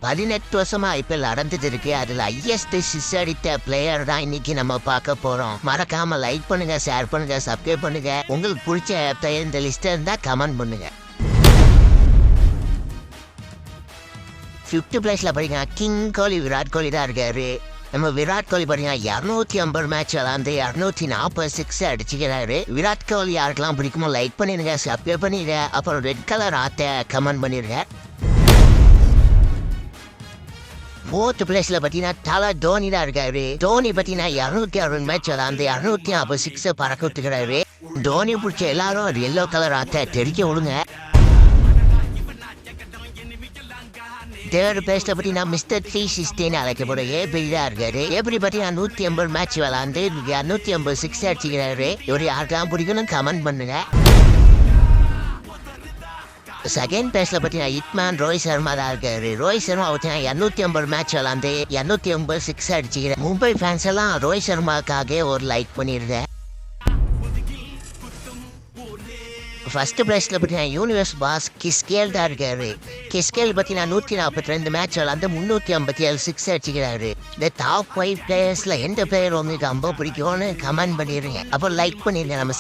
18 வருஷமா ஐபிஎல் நடந்துட்டு இருக்கு. அதுல ஹையஸ்ட் சிக்ஸ் அடித்த பிளேயர் தான் இன்னைக்கு நம்ம பார்க்க போறோம். மறக்காம லைக் பண்ணுங்க, ஷேர் பண்ணுங்க, சப்ஸ்கிரைப் பண்ணுங்க. உங்களுக்கு பிடிச்ச பிளேயர் இந்த லிஸ்ட் இருந்தா கமெண்ட் பண்ணுங்க. 5th பிளேஸ்ல பாத்தீங்கன்னா கிங் கோலி, விராட் கோலி தான் இருக்காரு. நம்ம விராட் கோலி பாத்தீங்கன்னா 250 மேட்ச் விளாண்டு 246 அடிச்சுக்கிறாரு. விராட் கோலி யாருக்கெல்லாம் பிடிக்குமோ லைக் பண்ணிருங்க, சப்ஸ்கிரைப் பண்ணிருங்க. அப்புறம் ரெட் கலர் ஆத்த கமெண்ட் பண்ணிருங்க. 4th பிளேஸ்ல பாத்தீங்கன்னா தல தோனி தான் இருக்காரு. தோனி பாத்தீங்கன்னா 260 மேட்ச் விளாண்டு 256 பறக்க விட்டுக்கிறாரு. தோனி பிடிச்ச எல்லாரும் எல்லோ கலர் ஆத்த தெரிக்க விடுங்க. 3rd பிளேஸ்ல பாத்தீங்கன்னா மிஸ்டர் 360 அழைக்கப்படும் ஏபிடி தான் இருக்காரு. ஏபிடி பாத்தீங்கன்னா 180 மேட்ச் விளாண்டு 256 அடிச்சுக்கிறாரு. இவர் யாருக்கெல்லாம் பிடிக்கணும் கமெண்ட் பண்ணுங்க. 2nd பிளேஸ்ல பாத்தீங்கன்னா ஹிட்மேன் ரோஹித் சர்மா தான் இருக்காரு. ரோஹித் சர்மா பார்த்தீங்கன்னா 250 மேட்ச் விளாண்டு 286 அடிச்சுக்கிறேன். மும்பை ஃபேன்ஸ் எல்லாம் ரோஹித் சர்மாக்காக ஒரு லைக் பண்ணிருந்தேன். 1st பிளேஸ்ல பார்த்தீங்கன்னா யூனிவர்ஸ் பாஸ் கிஸ்கேல் தான் இருக்காரு. கிஸ்கேல் பார்த்தீங்கன்னா 142 மேட்ச் விளாண்டு 357 சிக்ஸ் அடிச்சுக்கிறாரு. இந்த டாப் 5 பிளேயர்ஸ்ல எந்த பிளேயர் உங்களுக்கு ரொம்ப பிடிக்கும்னு கமெண்ட் பண்ணிடுங்க. அப்போ லைக் பண்ணிருங்க. நம்ம